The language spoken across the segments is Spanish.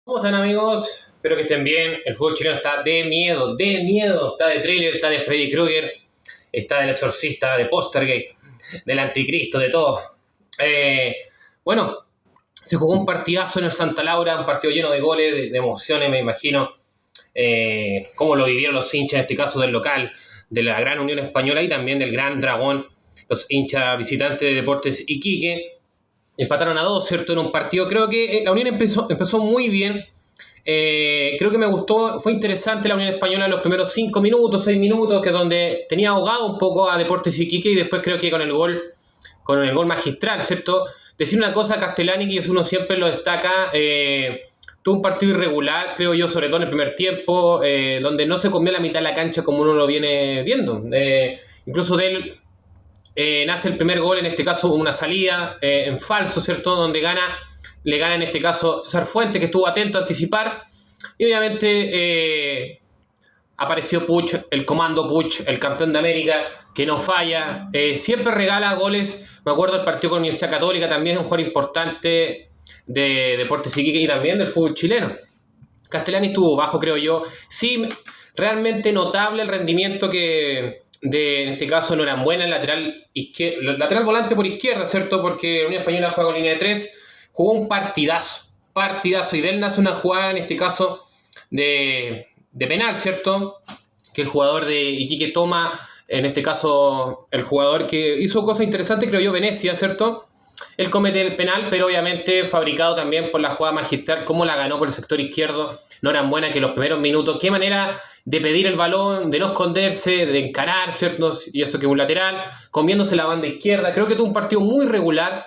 ¿Cómo están, amigos? Espero que estén bien. El fútbol chileno está de miedo, está de thriller, está de Freddy Krueger, está del exorcista, de Postergate, del anticristo, de todo. Bueno, se jugó un partidazo en el Santa Laura, un partido lleno de goles, de emociones, me imagino. Cómo lo vivieron los hinchas, en este caso del local, de la Gran Unión Española y también del Gran Dragón, los hinchas visitantes de Deportes Iquique. Empataron a 2, ¿cierto? En un partido. Creo que la Unión empezó muy bien. Creo que me gustó, fue interesante la Unión Española en los primeros 5 minutos, 6 minutos, que es donde tenía ahogado un poco a Deportes Iquique, y después creo que con el gol magistral, ¿cierto? Decir una cosa, Castellani, que uno siempre lo destaca, tuvo un partido irregular, creo yo, sobre todo en el primer tiempo, donde no se comió la mitad de la cancha como uno lo viene viendo. Incluso de él nace el primer gol, en este caso una salida en falso, ¿cierto? Donde le gana en este caso César Fuentes, que estuvo atento a anticipar. Y obviamente apareció Puch, el comando Puch, el campeón de América, que no falla. Siempre regala goles. Me acuerdo del partido con Universidad Católica, también es un jugador importante de Deportes Iquique y también del fútbol chileno. Castellani estuvo bajo, creo yo. Sí, realmente notable el rendimiento en este caso Norambuena, el lateral volante por izquierda, ¿cierto? Porque la Unión Española juega con línea de 3, jugó un partidazo, y de él nace una jugada, en este caso, de penal, ¿cierto? Que el jugador de Iquique toma, en este caso, el jugador que hizo cosas interesantes, creo yo, Venecia, ¿cierto? Él comete el penal, pero obviamente fabricado también por la jugada magistral, como la ganó por el sector izquierdo Norambuena, que en los primeros minutos, qué manera de pedir el balón, de no esconderse, de encarar, ¿cierto? Y eso que es un lateral, comiéndose la banda izquierda. Creo que tuvo un partido muy regular.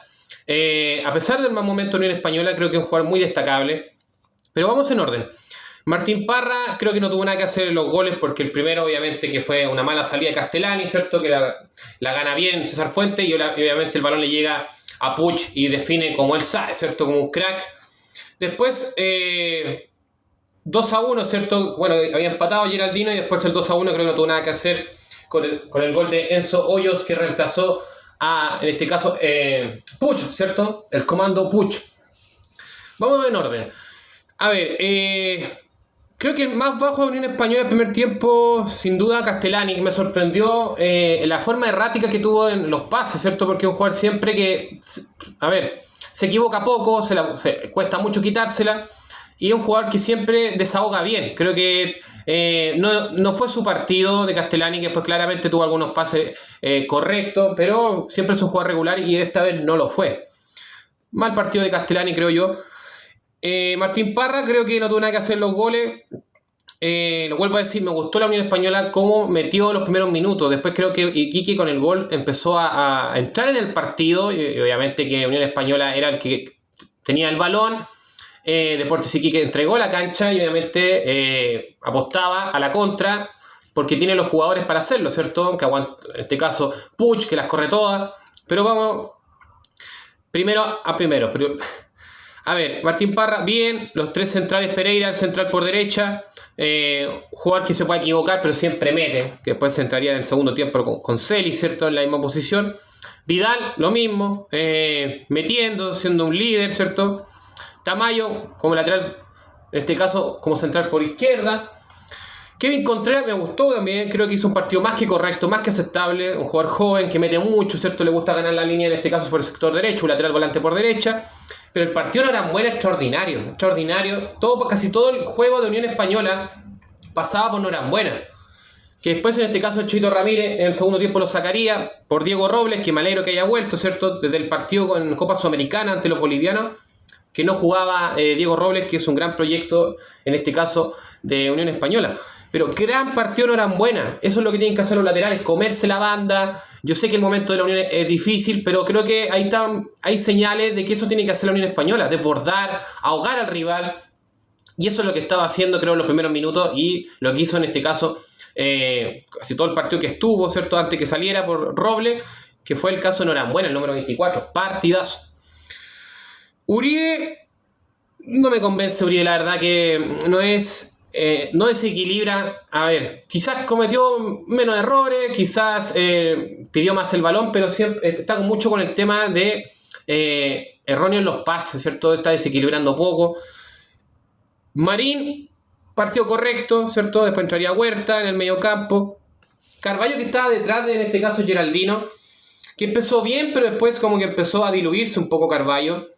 A pesar del mal momento de Unión Española, creo que es un jugador muy destacable. Pero vamos en orden. Martín Parra, creo que no tuvo nada que hacer en los goles, porque el primero, obviamente, que fue una mala salida de Castellani, ¿cierto? Que la gana bien César Fuentes, y obviamente el balón le llega a Puch y define como él sabe, ¿cierto? Como un crack. Después, 2-1, ¿cierto? Bueno, había empatado Geraldino, y después el 2-1 creo que no tuvo nada que hacer con el gol de Enzo Hoyos, que reemplazó a, en este caso, Puch, ¿cierto? El comando Puch. Vamos en orden. A ver, creo que el más bajo de Unión Española el primer tiempo, sin duda, Castellani, que me sorprendió la forma errática que tuvo en los pases, ¿cierto? Porque es un jugador siempre que, a ver, se equivoca poco, se cuesta mucho quitársela, y es un jugador que siempre desahoga bien. Creo que no fue su partido de Castellani, que después claramente tuvo algunos pases correctos, pero siempre es un jugador regular y esta vez no lo fue. Mal partido de Castellani, creo yo. Martín Parra, creo que no tuvo nada que hacer los goles. Lo vuelvo a decir, me gustó la Unión Española cómo metió los primeros minutos. Después creo que Iquique con el gol empezó a entrar en el partido, y obviamente que Unión Española era el que tenía el balón. Deportes Iquique entregó la cancha y obviamente apostaba a la contra, porque tiene los jugadores para hacerlo, ¿cierto? Que aguanta, en este caso Puch, que las corre todas. Pero vamos primero. A ver, Martín Parra, bien. Los tres centrales, Pereira, el central por derecha. Jugador que se puede equivocar, pero siempre mete. Que después se entraría en el segundo tiempo con Celi, ¿cierto? En la misma posición. Vidal, lo mismo. Metiendo, siendo un líder, ¿cierto? Tamayo, como lateral, en este caso, como central por izquierda. Kevin Contreras me gustó también. Creo que hizo un partido más que correcto, más que aceptable. Un jugador joven que mete mucho, ¿cierto? Le gusta ganar la línea, en este caso por el sector derecho, un lateral volante por derecha. Pero el partido no era bueno, extraordinario. Casi todo el juego de Unión Española pasaba por Norambuena, que después en este caso Chito Ramírez en el segundo tiempo lo sacaría por Diego Robles, que me alegro que haya vuelto, ¿cierto? Desde el partido en Copa Sudamericana ante los bolivianos, que no jugaba Diego Robles, que es un gran proyecto en este caso de Unión Española. Pero gran partido Norambuena. Eso es lo que tienen que hacer los laterales, comerse la banda. Yo sé que el momento de la Unión es difícil, pero creo que hay señales de que eso tiene que hacer la Unión Española, desbordar, ahogar al rival. Y eso es lo que estaba haciendo, creo, en los primeros minutos, y lo que hizo en este caso casi todo el partido que estuvo, ¿cierto? Antes que saliera por Robles, que fue el caso de Norambuena, el número 24. Partidazo. Uribe, no me convence Uribe, la verdad que no desequilibra. A ver, quizás cometió menos errores, quizás pidió más el balón, pero siempre está mucho con el tema de erróneo en los pases, ¿cierto? Está desequilibrando poco. Marín, partido correcto, ¿cierto? Después entraría Huerta en el medio campo. Carvalho, que estaba detrás de, en este caso, Geraldino, que empezó bien, pero después como que empezó a diluirse un poco Carvalho.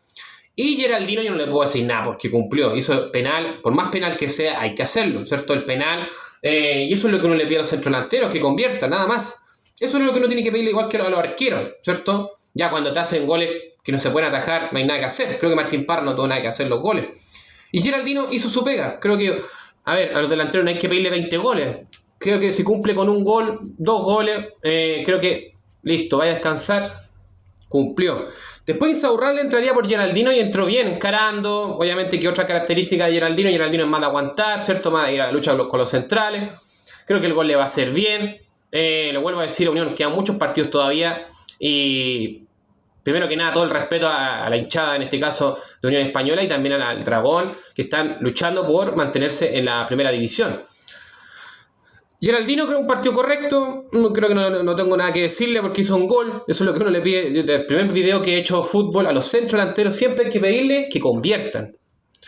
Y Geraldino yo no le puedo decir nada porque cumplió, hizo penal, por más penal que sea, hay que hacerlo, ¿cierto? El penal, y eso es lo que uno le pide a los centrodelanteros, que conviertan, nada más. Eso es lo que uno tiene que pedirle igual que a los arqueros, ¿cierto? Ya cuando te hacen goles que no se pueden atajar, no hay nada que hacer. Creo que Martín Parra no tuvo nada que hacer los goles. Y Geraldino hizo su pega. Creo que, a ver, a los delanteros no hay que pedirle 20 goles. Creo que si cumple con un gol, 2 goles, creo que listo, vaya a descansar, cumplió. Después Insaurralde entraría por Geraldino y entró bien, encarando. Obviamente que otra característica de Geraldino es más de aguantar, ¿cierto? Más de ir a la lucha con los centrales. Creo que el gol le va a hacer bien. Lo vuelvo a decir, a Unión quedan muchos partidos todavía. Y primero que nada, todo el respeto a la hinchada, en este caso de Unión Española, y también al Dragón, que están luchando por mantenerse en la primera división. Geraldino creo un partido correcto, creo que no tengo nada que decirle porque hizo un gol, eso es lo que uno le pide. Desde el primer video que he hecho fútbol a los centrodelanteros siempre hay que pedirle que conviertan.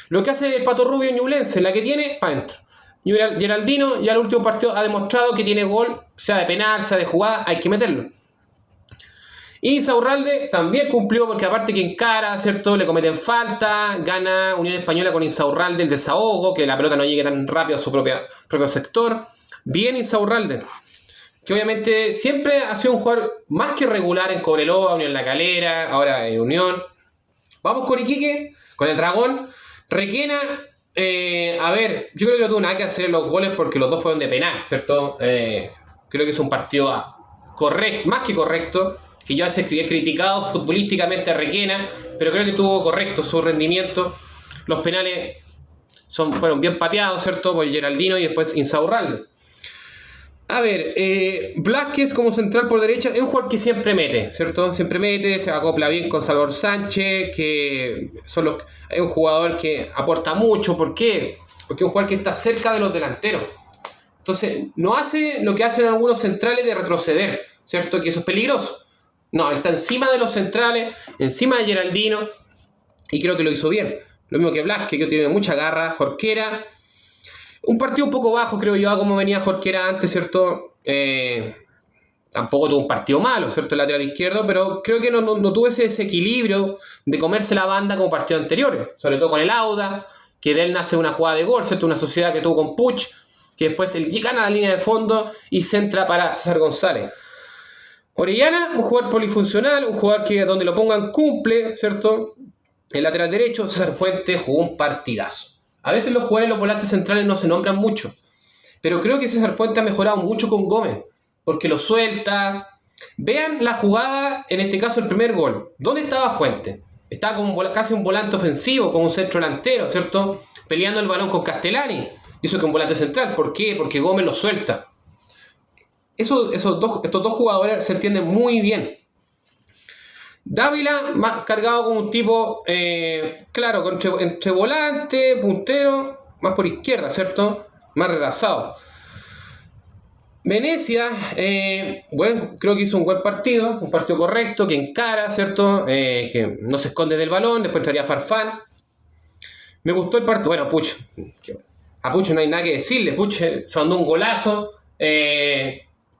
Lo que hace el Pato Rubio en Ñublense, la que tiene, para adentro. Geraldino ya el último partido ha demostrado que tiene gol, sea de penal, sea de jugada, hay que meterlo. Y Insaurralde también cumplió porque aparte que encara, ¿cierto? Le cometen falta, gana Unión Española con Insaurralde el desahogo, que la pelota no llegue tan rápido a su propio sector. Bien Insaurralde, que obviamente siempre ha sido un jugador más que regular en Cobreloa, Unión La Calera, ahora en Unión. Vamos con Iquique, con el Dragón. Requena, a ver, yo creo que no tuvo nada que hacer los goles porque los dos fueron de penal, ¿cierto? Creo que es un partido correcto, más que correcto, que yo a veces he criticado futbolísticamente a Requena, pero creo que tuvo correcto su rendimiento. Los penales fueron bien pateados, ¿cierto? Por Geraldino y después Insaurralde. A ver, Blázquez como central por derecha es un jugador que siempre mete, ¿cierto? Siempre mete, se acopla bien con Salvador Sánchez, que es un jugador que aporta mucho. ¿Por qué? Porque es un jugador que está cerca de los delanteros. Entonces, no hace lo que hacen algunos centrales de retroceder, ¿cierto? Que eso es peligroso. No, él está encima de los centrales, encima de Geraldino, y creo que lo hizo bien. Lo mismo que Blázquez, que tiene mucha garra. Jorquera, un partido un poco bajo, creo yo, a como venía Jorquera antes, ¿cierto? Tampoco tuvo un partido malo, ¿cierto? El lateral izquierdo, pero creo que no tuvo ese desequilibrio de comerse la banda como partidos anteriores, sobre todo con el Auda, que de él nace una jugada de gol, ¿cierto? Una sociedad que tuvo con Puch, que después él gana a la línea de fondo y centra para César González. Orellana, un jugador polifuncional, un jugador que donde lo pongan cumple, ¿cierto? El lateral derecho, César Fuentes, jugó un partidazo. A veces los jugadores, los volantes centrales no se nombran mucho, pero creo que César Fuentes ha mejorado mucho con Gómez, porque lo suelta. Vean la jugada, en este caso el primer gol. ¿Dónde estaba Fuentes? Estaba como casi un volante ofensivo, como un centro delantero, ¿cierto? Peleando el balón con Castellani. Hizo que un volante central. ¿Por qué? Porque Gómez lo suelta. Estos dos jugadores se entienden muy bien. Dávila, más cargado como un tipo, claro, entre volante, puntero, más por izquierda, ¿cierto? Más retrasado. Venecia, bueno, creo que hizo un buen partido, un partido correcto, que encara, ¿cierto? Que no se esconde del balón, después entraría Farfán. Me gustó el partido, bueno, Puch, a Puch no hay nada que decirle, Puch se mandó un golazo,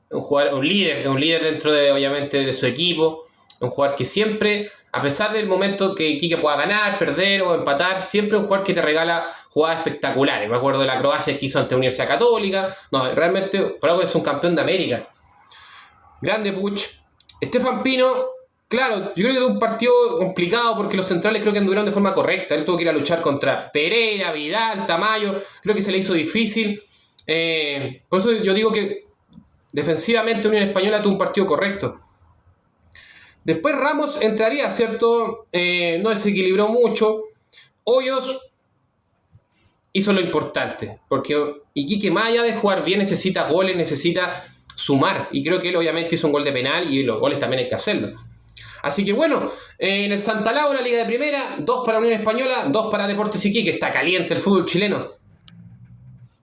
un líder dentro de, obviamente, de su equipo. Un jugador que siempre, a pesar del momento que Iquique pueda ganar, perder o empatar, siempre un jugador que te regala jugadas espectaculares. Me acuerdo de la Croacia que hizo ante Universidad Católica. No, realmente, por algo es un campeón de América. Grande Puch. Estefan Pino, claro, yo creo que tuvo un partido complicado porque los centrales creo que anduvieron de forma correcta. Él tuvo que ir a luchar contra Pereira, Vidal, Tamayo. Creo que se le hizo difícil. Por eso yo digo que defensivamente Unión Española tuvo un partido correcto. Después Ramos entraría, ¿cierto? No desequilibró mucho. Hoyos hizo lo importante, porque Iquique, más allá de jugar bien, necesita goles, necesita sumar. Y creo que él obviamente hizo un gol de penal y los goles también hay que hacerlo. Así que bueno, en el Santa Laura, Liga de Primera, 2 para Unión Española, 2 para Deportes Iquique. Está caliente el fútbol chileno.